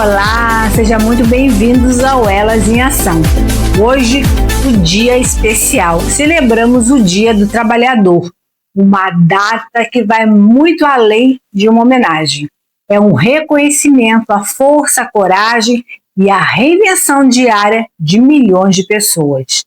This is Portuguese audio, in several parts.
Olá, sejam muito bem-vindos ao Elas em Ação. Hoje, o dia especial. Celebramos o Dia do Trabalhador, uma data que vai muito além de uma homenagem. É um reconhecimento à força, à coragem e à reinvenção diária de milhões de pessoas.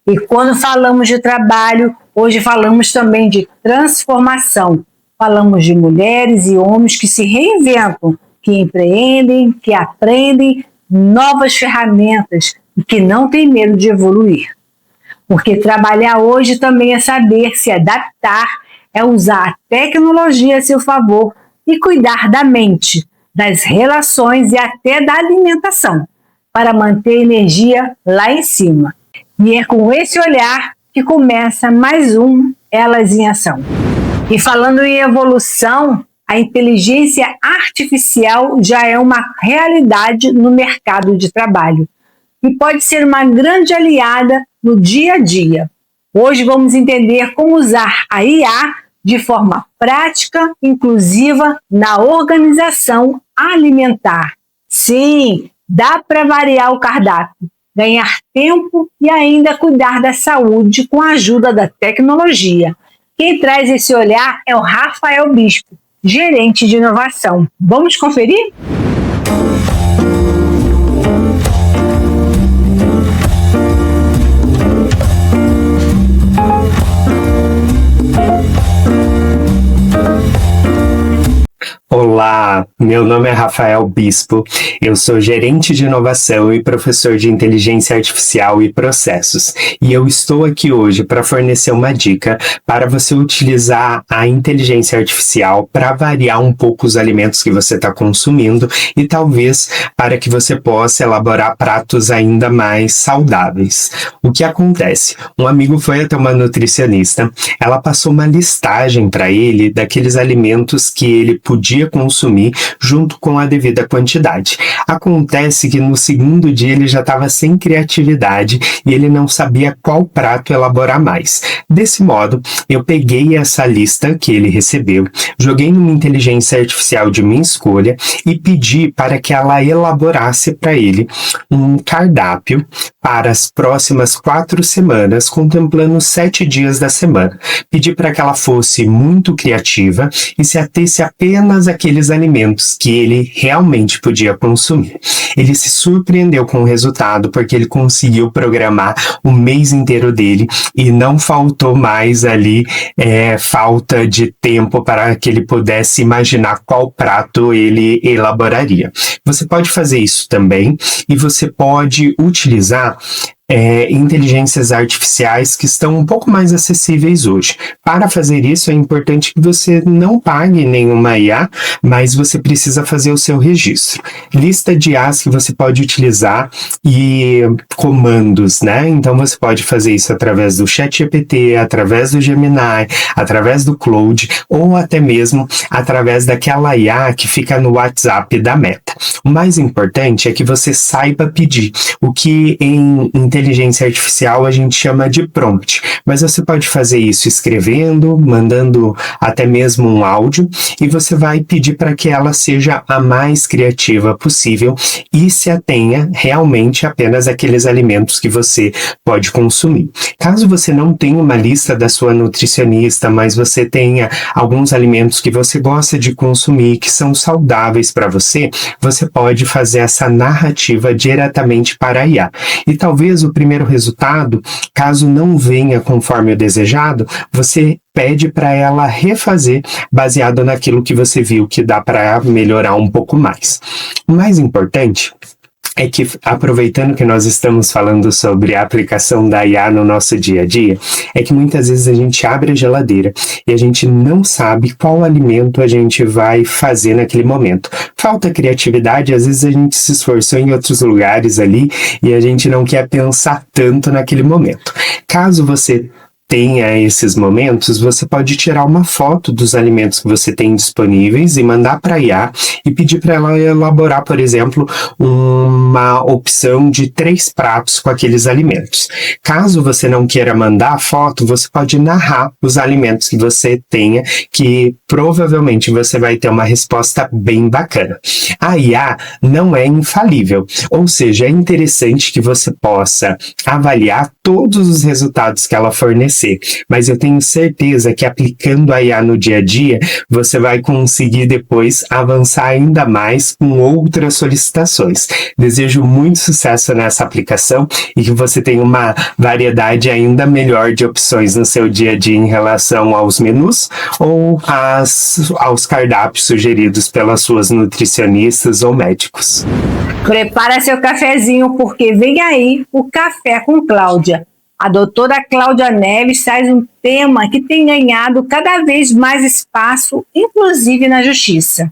E quando falamos de trabalho, hoje falamos também de transformação. Falamos de mulheres e homens que se reinventam, que empreendem, que aprendem novas ferramentas e que não têm medo de evoluir. Porque trabalhar hoje também é saber se adaptar, é usar a tecnologia a seu favor e cuidar da mente, das relações e até da alimentação, para manter a energia lá em cima. E é com esse olhar que começa mais um Elas em Ação. E falando em evolução, a inteligência artificial já é uma realidade no mercado de trabalho e pode ser uma grande aliada no dia a dia. Hoje vamos entender como usar a IA de forma prática, inclusiva na organização alimentar. Sim, dá para variar o cardápio, ganhar tempo e ainda cuidar da saúde com a ajuda da tecnologia. Quem traz esse olhar é o Rafael Bispo, gerente de inovação. Vamos conferir? Olá, meu nome é Rafael Bispo, eu sou gerente de inovação e professor de inteligência artificial e processos, e eu estou aqui hoje para fornecer uma dica para você utilizar a inteligência artificial para variar um pouco os alimentos que você está consumindo e talvez para que você possa elaborar pratos ainda mais saudáveis. O que acontece? Um amigo foi até uma nutricionista, ela passou uma listagem para ele daqueles alimentos que ele podia consumir junto com a devida quantidade. Acontece que no segundo dia ele já estava sem criatividade e ele não sabia qual prato elaborar mais. Desse modo, eu peguei essa lista que ele recebeu, joguei numa inteligência artificial de minha escolha e pedi para que ela elaborasse para ele um cardápio para as próximas 4 semanas, contemplando 7 dias da semana. Pedi para que ela fosse muito criativa e se atesse apenas àqueles alimentos que ele realmente podia consumir. Ele se surpreendeu com o resultado porque ele conseguiu programar o mês inteiro dele e não faltou mais ali falta de tempo para que ele pudesse imaginar qual prato ele elaboraria. Você pode fazer isso também e você pode utilizar inteligências artificiais que estão um pouco mais acessíveis hoje. Para fazer isso, é importante que você não pague nenhuma IA, mas você precisa fazer o seu registro. Lista de IAs que você pode utilizar e comandos, né? Então, você pode fazer isso através do ChatGPT, através do Gemini, através do Claude, ou até mesmo através daquela IA que fica no WhatsApp da Meta. O mais importante é que você saiba pedir, o que em inteligência artificial a gente chama de prompt, mas você pode fazer isso escrevendo, mandando até mesmo um áudio e você vai pedir para que ela seja a mais criativa possível e se atenha realmente apenas àqueles alimentos que você pode consumir. Caso você não tenha uma lista da sua nutricionista, mas você tenha alguns alimentos que você gosta de consumir, que são saudáveis para você, você pode fazer essa narrativa diretamente para a IA. E talvez o primeiro resultado, caso não venha conforme o desejado, você pede para ela refazer baseado naquilo que você viu que dá para melhorar um pouco mais. O mais importante é que, aproveitando que nós estamos falando sobre a aplicação da IA no nosso dia a dia, é que muitas vezes a gente abre a geladeira e a gente não sabe qual alimento a gente vai fazer naquele momento. Falta criatividade, às vezes a gente se esforçou em outros lugares ali e a gente não quer pensar tanto naquele momento. Caso você tenha esses momentos, você pode tirar uma foto dos alimentos que você tem disponíveis e mandar para a IA e pedir para ela elaborar, por exemplo, uma opção de 3 pratos com aqueles alimentos. Caso você não queira mandar a foto, você pode narrar os alimentos que você tenha, que provavelmente você vai ter uma resposta bem bacana. A IA não é infalível, ou seja, é interessante que você possa avaliar todos os resultados que ela fornecer, mas eu tenho certeza que aplicando a IA no dia a dia, você vai conseguir depois avançar ainda mais com outras solicitações. Desejo muito sucesso nessa aplicação e que você tenha uma variedade ainda melhor de opções no seu dia a dia em relação aos menus ou aos cardápios sugeridos pelas suas nutricionistas ou médicos. Prepara seu cafezinho, porque vem aí o Café com Cláudia. A doutora Cláudia Neves traz um tema que tem ganhado cada vez mais espaço, inclusive na justiça.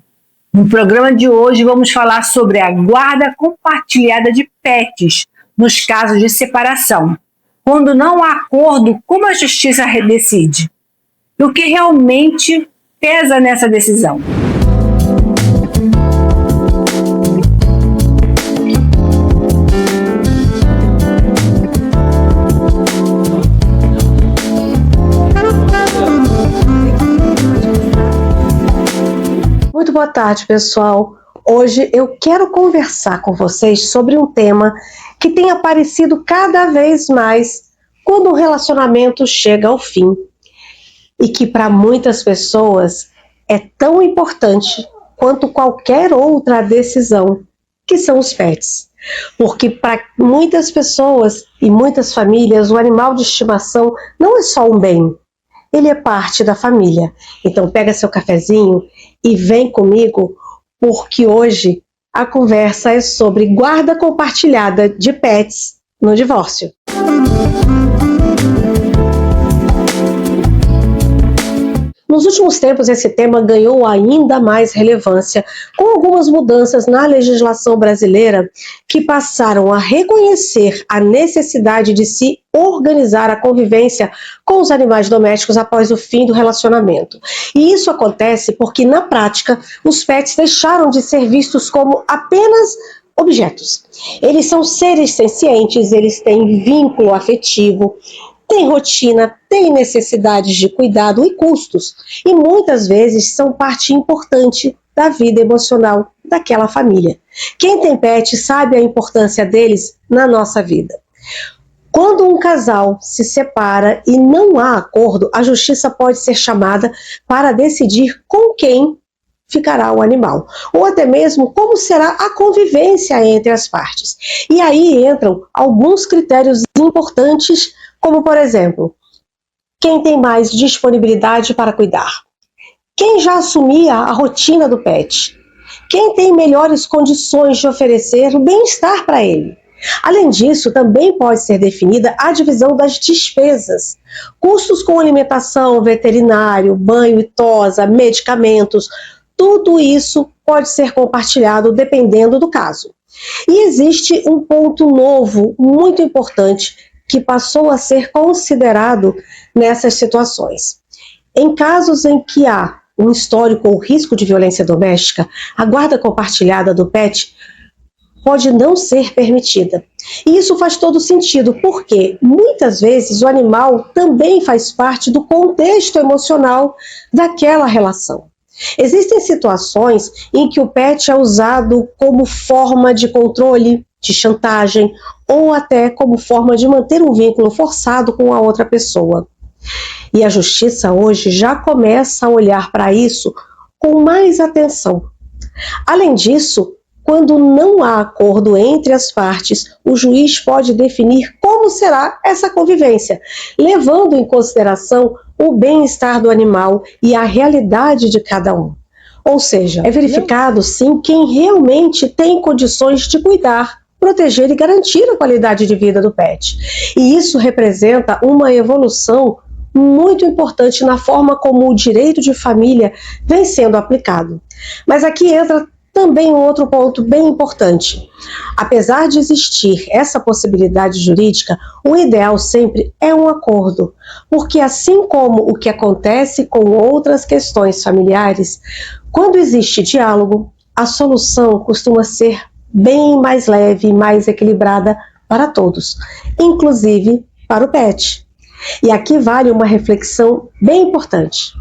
No programa de hoje vamos falar sobre a guarda compartilhada de pets nos casos de separação. Quando não há acordo, como a justiça decide? E o que realmente pesa nessa decisão? Muito boa tarde, pessoal. Hoje eu quero conversar com vocês sobre um tema que tem aparecido cada vez mais quando o relacionamento chega ao fim e que para muitas pessoas é tão importante quanto qualquer outra decisão, que são os pets. Porque para muitas pessoas e muitas famílias, o animal de estimação não é só um bem, ele é parte da família. Então pega seu cafezinho e vem comigo, porque hoje a conversa é sobre guarda compartilhada de pets no divórcio. Nos últimos tempos, esse tema ganhou ainda mais relevância, com algumas mudanças na legislação brasileira que passaram a reconhecer a necessidade de se organizar a convivência com os animais domésticos após o fim do relacionamento. E isso acontece porque, na prática, os pets deixaram de ser vistos como apenas objetos. Eles são seres sencientes, eles têm vínculo afetivo, têm rotina, têm necessidades de cuidado e custos, e muitas vezes são parte importante da vida emocional daquela família. Quem tem pet sabe a importância deles na nossa vida. Quando um casal se separa e não há acordo, a justiça pode ser chamada para decidir com quem ficará o animal, ou até mesmo como será a convivência entre as partes. E aí entram alguns critérios importantes, como, por exemplo, quem tem mais disponibilidade para cuidar? Quem já assumia a rotina do pet? Quem tem melhores condições de oferecer o bem-estar para ele? Além disso, também pode ser definida a divisão das despesas. Custos com alimentação, veterinário, banho e tosa, medicamentos, tudo isso pode ser compartilhado dependendo do caso. E existe um ponto novo, muito importante, que passou a ser considerado nessas situações. Em casos em que há um histórico ou risco de violência doméstica, a guarda compartilhada do pet pode não ser permitida. E isso faz todo sentido, porque muitas vezes o animal também faz parte do contexto emocional daquela relação. Existem situações em que o pet é usado como forma de controle, de chantagem, ou até como forma de manter um vínculo forçado com a outra pessoa. E a justiça hoje já começa a olhar para isso com mais atenção. Além disso, quando não há acordo entre as partes, o juiz pode definir como será essa convivência, levando em consideração o bem-estar do animal e a realidade de cada um. Ou seja, é verificado sim quem realmente tem condições de cuidar, proteger e garantir a qualidade de vida do pet. E isso representa uma evolução muito importante na forma como o direito de família vem sendo aplicado. Mas aqui entra Também um outro ponto bem importante. Apesar de existir essa possibilidade jurídica, o ideal sempre é um acordo, porque assim como o que acontece com outras questões familiares, quando existe diálogo, a solução costuma ser bem mais leve e mais equilibrada para todos, inclusive para o pet. E aqui vale uma reflexão bem importante.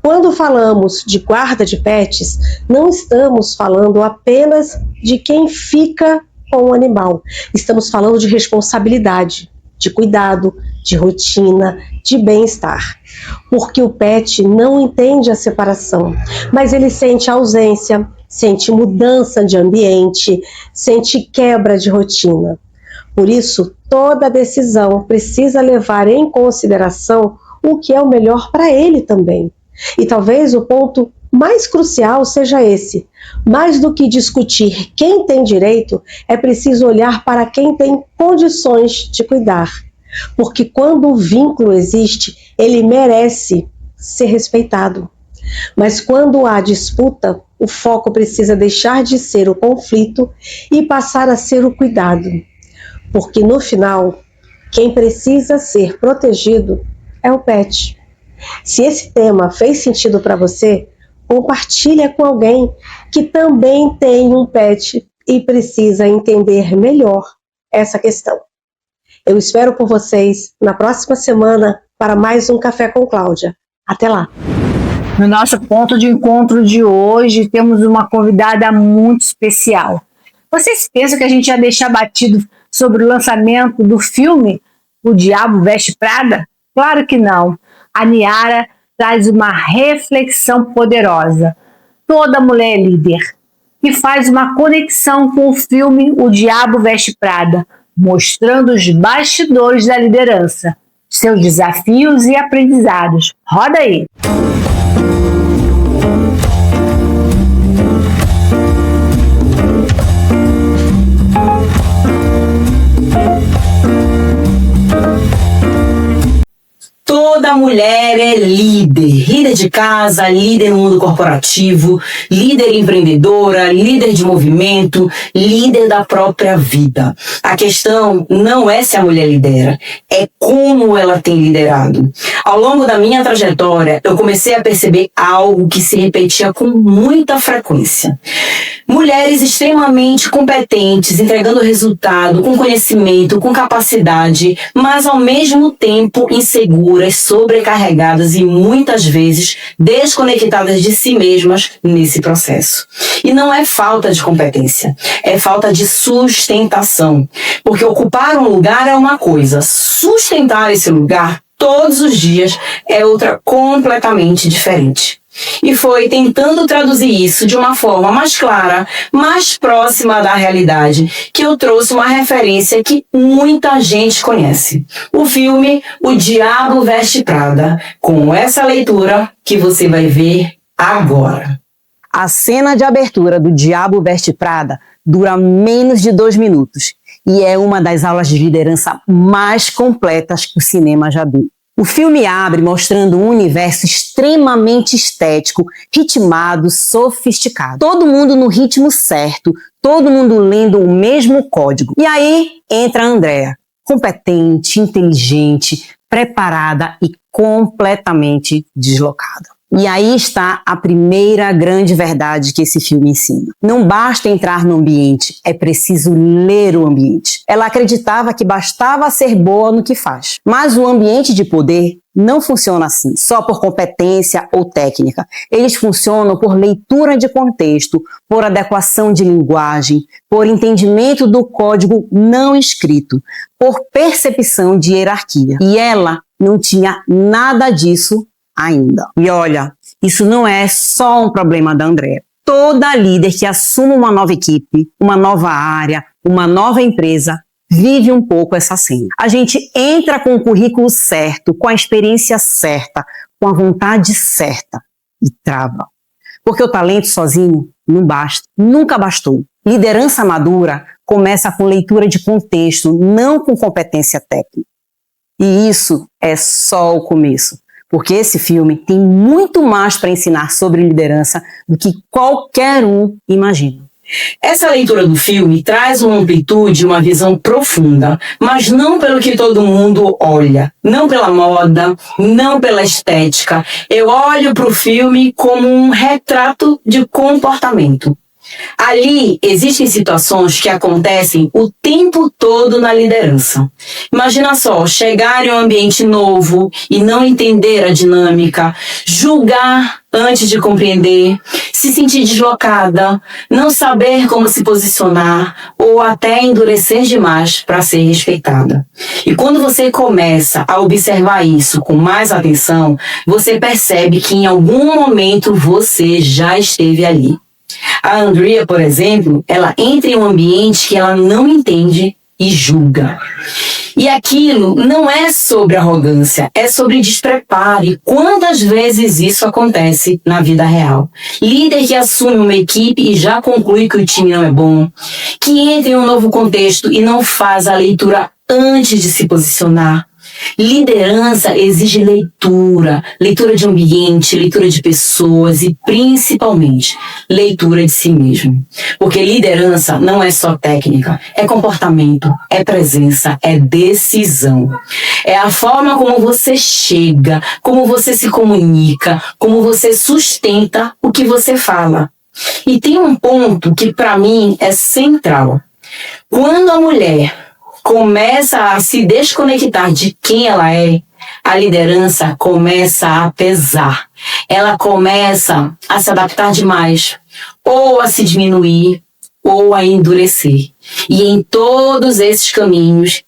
Quando falamos de guarda de pets, não estamos falando apenas de quem fica com o animal. Estamos falando de responsabilidade, de cuidado, de rotina, de bem-estar. Porque o pet não entende a separação, mas ele sente ausência, sente mudança de ambiente, sente quebra de rotina. Por isso, toda decisão precisa levar em consideração o que é o melhor para ele também. E talvez o ponto mais crucial seja esse. Mais do que discutir quem tem direito, é preciso olhar para quem tem condições de cuidar. Porque quando o vínculo existe, ele merece ser respeitado. Mas quando há disputa, o foco precisa deixar de ser o conflito e passar a ser o cuidado. Porque no final, quem precisa ser protegido é o pet. Se esse tema fez sentido para você, compartilha com alguém que também tem um pet e precisa entender melhor essa questão. Eu espero por vocês na próxima semana para mais um Café com Cláudia. Até lá! No nosso ponto de encontro de hoje, temos uma convidada muito especial. Vocês pensam que a gente ia deixar batido sobre o lançamento do filme O Diabo Veste Prada? Claro que não. A Niara traz uma reflexão poderosa. Toda mulher é líder. E faz uma conexão com o filme O Diabo Veste Prada, mostrando os bastidores da liderança, seus desafios e aprendizados. Roda aí! Toda mulher é líder de casa, líder no mundo corporativo, líder empreendedora, líder de movimento, líder da própria vida. A questão não é se a mulher lidera, é como ela tem liderado. Ao longo da minha trajetória, eu comecei a perceber algo que se repetia com muita frequência. Mulheres extremamente competentes, entregando resultado, com conhecimento, com capacidade, mas ao mesmo tempo inseguras, sobrecarregadas e muitas vezes desconectadas de si mesmas nesse processo. E não é falta de competência, é falta de sustentação. Porque ocupar um lugar é uma coisa, sustentar esse lugar todos os dias é outra completamente diferente. E foi tentando traduzir isso de uma forma mais clara, mais próxima da realidade, que eu trouxe uma referência que muita gente conhece. O filme O Diabo Veste Prada, com essa leitura que você vai ver agora. A cena de abertura do Diabo Veste Prada dura menos de 2 minutos e é uma das aulas de liderança mais completas que o cinema já deu. O filme abre mostrando um universo extremamente estético, ritmado, sofisticado. Todo mundo no ritmo certo, todo mundo lendo o mesmo código. E aí entra a Andrea, competente, inteligente, preparada e completamente deslocada. E aí está a primeira grande verdade que esse filme ensina. Não basta entrar no ambiente, é preciso ler o ambiente. Ela acreditava que bastava ser boa no que faz. Mas o ambiente de poder não funciona assim, só por competência ou técnica. Eles funcionam por leitura de contexto, por adequação de linguagem, por entendimento do código não escrito, por percepção de hierarquia. E ela não tinha nada disso ainda. E olha, isso não é só um problema da Andrea. Toda líder que assume uma nova equipe, uma nova área, uma nova empresa, vive um pouco essa cena. A gente entra com o currículo certo, com a experiência certa, com a vontade certa e trava. Porque o talento sozinho não basta, nunca bastou. Liderança madura começa com leitura de contexto, não com competência técnica. E isso é só o começo. porque esse filme tem muito mais para ensinar sobre liderança do que qualquer um imagina. Essa leitura do filme traz uma amplitude, uma visão profunda, mas não pelo que todo mundo olha, não pela moda, não pela estética. Eu olho para o filme como um retrato de comportamento. Ali existem situações que acontecem o tempo todo na liderança. Imagina só, chegar em um ambiente novo e não entender a dinâmica, julgar antes de compreender, se sentir deslocada, não saber como se posicionar ou até endurecer demais para ser respeitada. E quando você começa a observar isso com mais atenção, você percebe que em algum momento você já esteve ali. A Andrea, por exemplo, ela entra em um ambiente que ela não entende e julga. E aquilo não é sobre arrogância, é sobre despreparo. E quantas vezes isso acontece na vida real? Líder que assume uma equipe e já conclui que o time não é bom, que entra em um novo contexto e não faz a leitura antes de se posicionar. Liderança exige leitura de ambiente, leitura de pessoas e, principalmente, leitura de si mesmo. Porque liderança não é só técnica, é comportamento, é presença, é decisão. É a forma como você chega, como você se comunica, como você sustenta o que você fala. E tem um ponto que, para mim, é central. Quando a mulher começa a se desconectar de quem ela é, a liderança começa a pesar. Ela começa a se adaptar demais, ou a se diminuir, ou a endurecer. E em todos esses caminhos,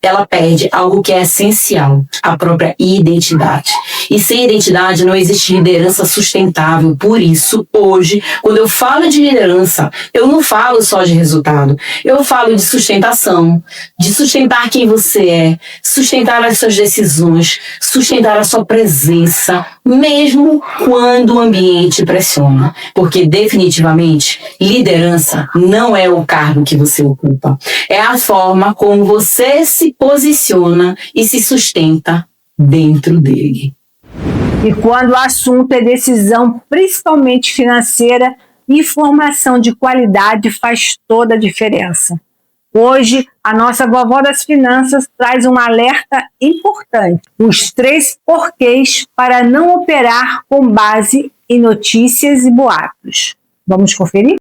ela perde algo que é essencial, a própria identidade. E sem identidade não existe liderança sustentável. Por isso, hoje, quando eu falo de liderança, eu não falo só de resultado. Eu falo de sustentação, de sustentar quem você é, sustentar as suas decisões, sustentar a sua presença, mesmo quando o ambiente pressiona. Porque, definitivamente, liderança não é o cargo que você ocupa. É a forma como você se posiciona e se sustenta dentro dele. E quando o assunto é decisão, principalmente financeira, informação de qualidade faz toda a diferença. Hoje, a nossa vovó das finanças traz um alerta importante: os 3 porquês para não operar com base em notícias e boatos. Vamos conferir?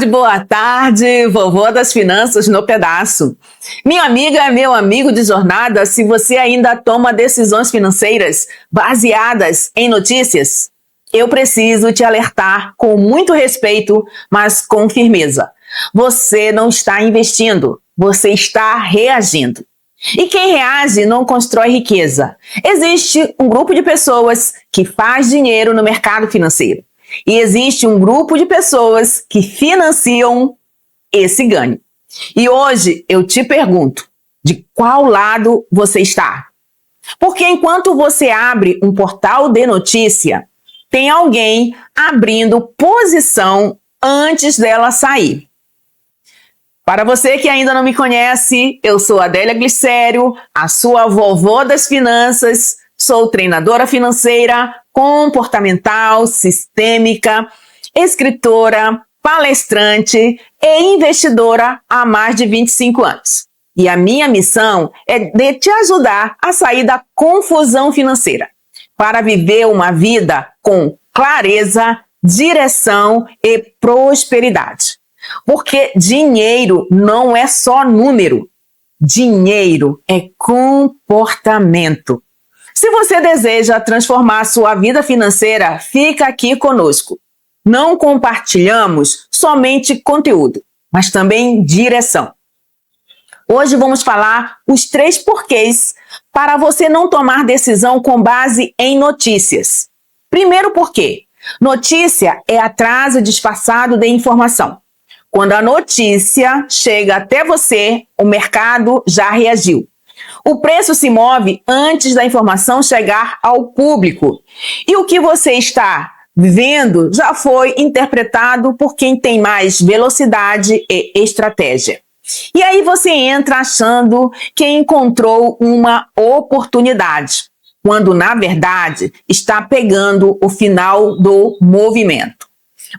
Boa tarde, vovó das finanças no pedaço. Minha amiga, meu amigo de jornada, se você ainda toma decisões financeiras baseadas em notícias, eu preciso te alertar com muito respeito, mas com firmeza. Você não está investindo, você está reagindo. E quem reage não constrói riqueza. Existe um grupo de pessoas que faz dinheiro no mercado financeiro. E existe um grupo de pessoas que financiam esse ganho. E hoje eu te pergunto, de qual lado você está? Porque enquanto você abre um portal de notícia, tem alguém abrindo posição antes dela sair. Para você que ainda não me conhece, eu sou Adélia Glicério, a sua vovó das finanças. Sou treinadora financeira, comportamental, sistêmica, escritora, palestrante e investidora há mais de 25 anos. E a minha missão é de te ajudar a sair da confusão financeira, para viver uma vida com clareza, direção e prosperidade. Porque dinheiro não é só número, dinheiro é comportamento. Se você deseja transformar sua vida financeira, fica aqui conosco. Não compartilhamos somente conteúdo, mas também direção. Hoje vamos falar os 3 porquês para você não tomar decisão com base em notícias. Primeiro porquê: notícia é atraso disfarçado de informação. Quando a notícia chega até você, o mercado já reagiu. O preço se move antes da informação chegar ao público. E o que você está vendo já foi interpretado por quem tem mais velocidade e estratégia. E aí você entra achando que encontrou uma oportunidade, quando na verdade está pegando o final do movimento.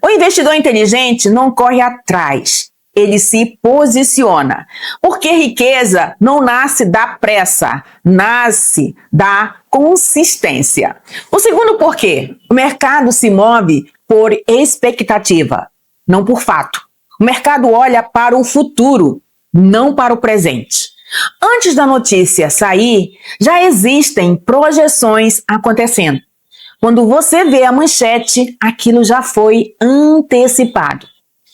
O investidor inteligente não corre atrás, ele se posiciona, porque riqueza não nasce da pressa, nasce da consistência. O segundo porquê, o mercado se move por expectativa, não por fato. O mercado olha para o futuro, não para o presente. Antes da notícia sair, já existem projeções acontecendo. Quando você vê a manchete, aquilo já foi antecipado.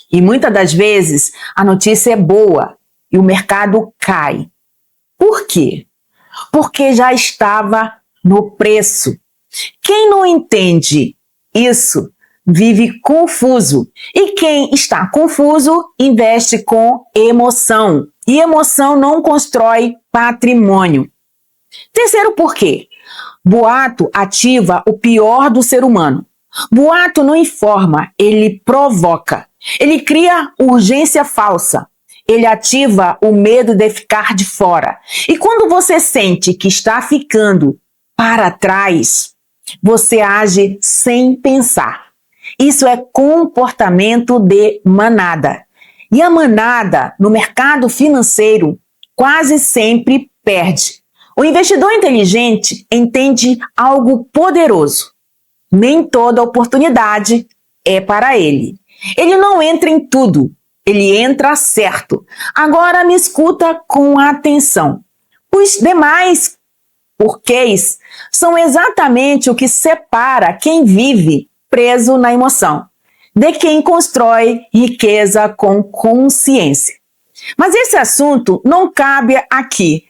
E muitas das vezes a notícia é boa e o mercado cai. Por quê? Porque já estava no preço. Quem não entende isso vive confuso. E quem está confuso investe com emoção. E emoção não constrói patrimônio. Terceiro porquê. Boato ativa o pior do ser humano. Boato não informa, ele provoca. Ele cria urgência falsa. Ele ativa o medo de ficar de fora. E quando você sente que está ficando para trás, você age sem pensar. Isso é comportamento de manada. E a manada, no mercado financeiro, quase sempre perde. O investidor inteligente entende algo poderoso. Nem toda oportunidade é para ele. Ele não entra em tudo, ele entra certo. Agora me escuta com atenção. Os demais porquês são exatamente o que separa quem vive preso na emoção de quem constrói riqueza com consciência. Mas esse assunto não cabe aqui.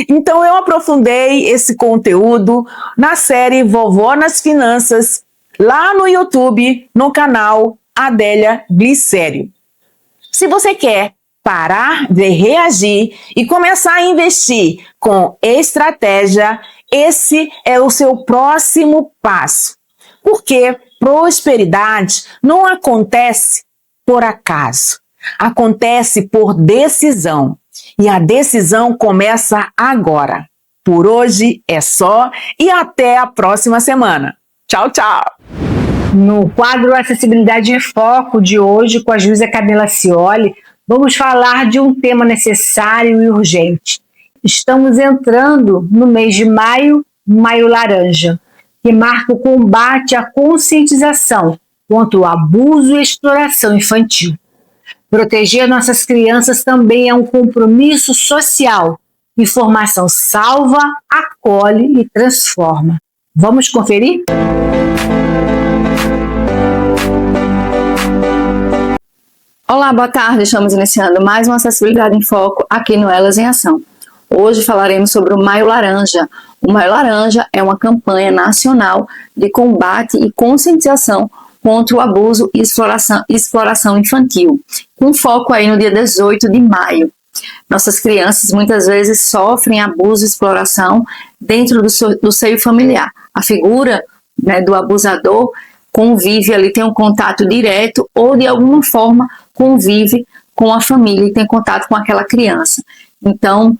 Então eu aprofundei esse conteúdo na série Vovó nas Finanças, lá no YouTube, no canal Adélia Glicério. Se você quer parar de reagir e começar a investir com estratégia, esse é o seu próximo passo. Porque prosperidade não acontece por acaso, acontece por decisão. E a decisão começa agora. Por hoje é só e até a próxima semana. Tchau, tchau! No quadro Acessibilidade em Foco de hoje, com a juíza Camila Cioli, vamos falar de um tema necessário e urgente. Estamos entrando no mês de maio, Maio Laranja, que marca o combate à conscientização contra o abuso e exploração infantil. Proteger nossas crianças também é um compromisso social. Informação salva, acolhe e transforma. Vamos conferir? Olá, boa tarde. Estamos iniciando mais uma Acessibilidade em Foco aqui no Elas em Ação. Hoje falaremos sobre o Maio Laranja. O Maio Laranja é uma campanha nacional de combate e conscientização contra o abuso e exploração infantil, com foco aí no dia 18 de maio. Nossas crianças muitas vezes sofrem abuso e exploração dentro do seio familiar. A figura, né, do abusador convive ali, tem um contato direto ou de alguma forma convive com a família e tem contato com aquela criança. Então,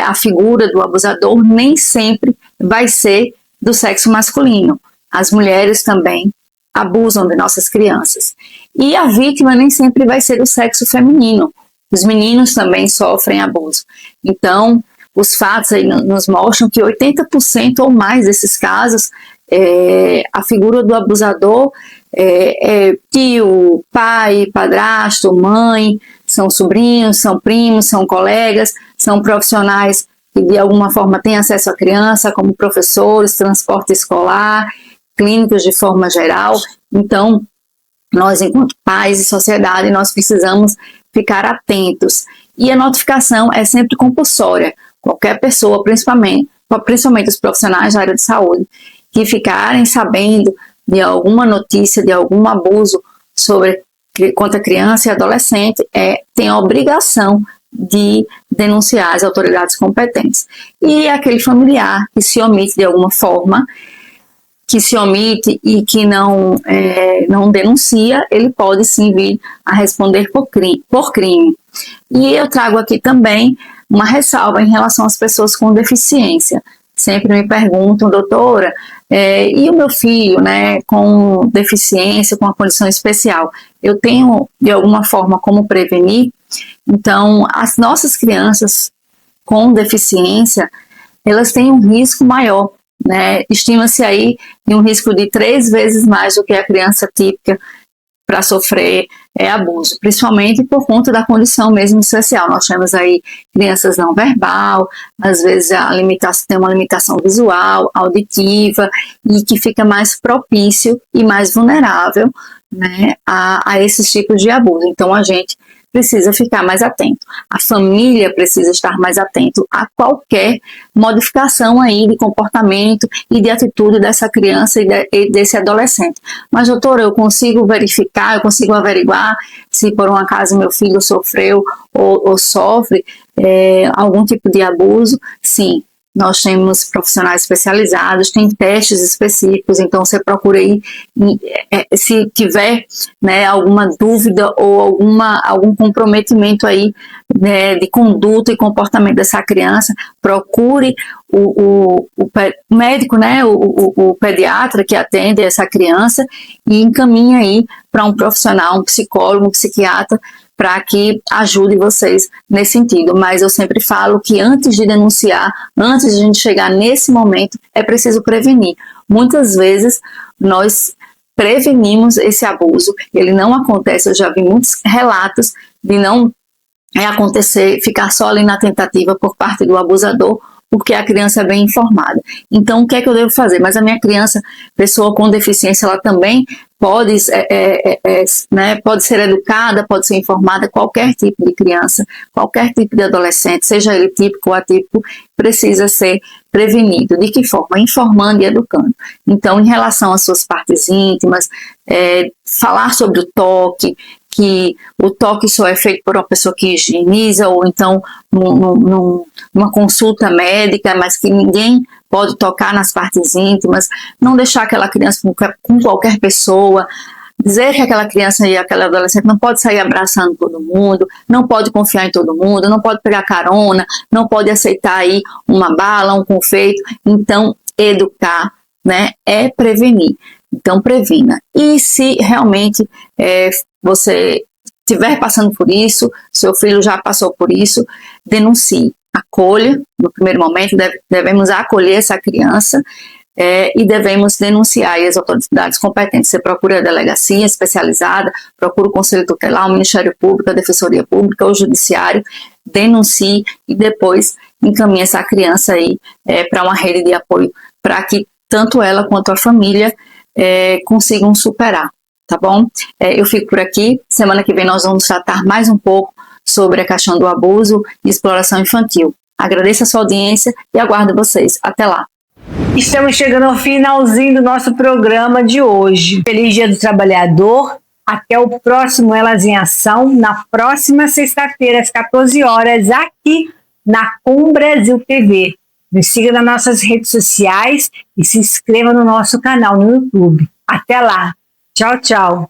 a figura do abusador nem sempre vai ser do sexo masculino. As mulheres também abusam de nossas crianças. E a vítima nem sempre vai ser do sexo feminino. Os meninos também sofrem abuso. Então, os fatos aí nos mostram que 80% ou mais desses casos, a figura do abusador é tio, pai, padrasto, mãe, são sobrinhos, são primos, são colegas, são profissionais que de alguma forma têm acesso à criança, como professores, transporte escolar, clínicos de forma geral. Então, nós, enquanto pais e sociedade, nós precisamos ficar atentos. E a notificação é sempre compulsória. Qualquer pessoa, principalmente os profissionais da área de saúde, que ficarem sabendo de alguma notícia, de algum abuso sobre contra criança e adolescente tem a obrigação de denunciar as autoridades competentes. E aquele familiar que se omite de alguma forma, que se omite e que não denuncia, ele pode sim vir a responder por crime. E eu trago aqui também uma ressalva em relação às pessoas com deficiência. Sempre me perguntam, doutora, e o meu filho, né, com deficiência, com uma condição especial, eu tenho de alguma forma como prevenir? Então, as nossas crianças com deficiência, elas têm um risco maior, né? Estima-se aí de um risco de 3 vezes mais do que a criança típica para sofrer abuso, principalmente por conta da condição mesmo social. Nós temos aí crianças não verbal, às vezes tem uma limitação visual, auditiva, e que fica mais propício e mais vulnerável, né, a esses tipos de abuso. Então a gente precisa ficar mais atento. A família precisa estar mais atento a qualquer modificação aí de comportamento e de atitude dessa criança e desse adolescente. Mas, doutora, eu consigo verificar, eu consigo averiguar se por um acaso meu filho sofreu ou sofre algum tipo de abuso? Sim. Nós temos profissionais especializados, tem testes específicos, então você procura aí, se tiver, né, alguma dúvida ou algum comprometimento aí, né, de conduta e comportamento dessa criança, procure o médico, né, o pediatra que atende essa criança e encaminha aí para um profissional, um psicólogo, um psiquiatra, para que ajude vocês nesse sentido. Mas eu sempre falo que antes de denunciar, antes de a gente chegar nesse momento, é preciso prevenir. Muitas vezes nós prevenimos esse abuso, ele não acontece, eu já vi muitos relatos de não acontecer, ficar só ali na tentativa por parte do abusador, porque a criança é bem informada. Então, o que é que eu devo fazer? Mas a minha criança, pessoa com deficiência, ela também pode, né, pode ser educada, pode ser informada. Qualquer tipo de criança, qualquer tipo de adolescente, seja ele típico ou atípico, precisa ser prevenido. De que forma? Informando e educando. Então, em relação às suas partes íntimas, falar sobre o toque, que o toque só é feito por uma pessoa que higieniza, ou então numa consulta médica, mas que ninguém pode tocar nas partes íntimas, não deixar aquela criança com qualquer pessoa, dizer que aquela criança e aquela adolescente não pode sair abraçando todo mundo, não pode confiar em todo mundo, não pode pegar carona, não pode aceitar aí uma bala, um confeito. Então, educar, né, é prevenir. Então, previna. E se realmente você estiver passando por isso, seu filho já passou por isso, denuncie. Acolha, no primeiro momento, devemos acolher essa criança e devemos denunciar as autoridades competentes. Você procura a delegacia especializada, procura o Conselho Tutelar, o Ministério Público, a Defensoria Pública, o Judiciário, denuncie e depois encaminhe essa criança aí para uma rede de apoio, para que tanto ela quanto a família consigam superar, tá bom? Eu fico por aqui. Semana que vem nós vamos tratar mais um pouco sobre a questão do abuso e exploração infantil. Agradeço a sua audiência e aguardo vocês. Até lá. Estamos chegando ao finalzinho do nosso programa de hoje. Feliz Dia do Trabalhador. Até o próximo Elas em Ação, na próxima sexta-feira, às 14 horas, aqui na Com Brasil TV. Nos siga nas nossas redes sociais e se inscreva no nosso canal no YouTube. Até lá. Tchau, tchau.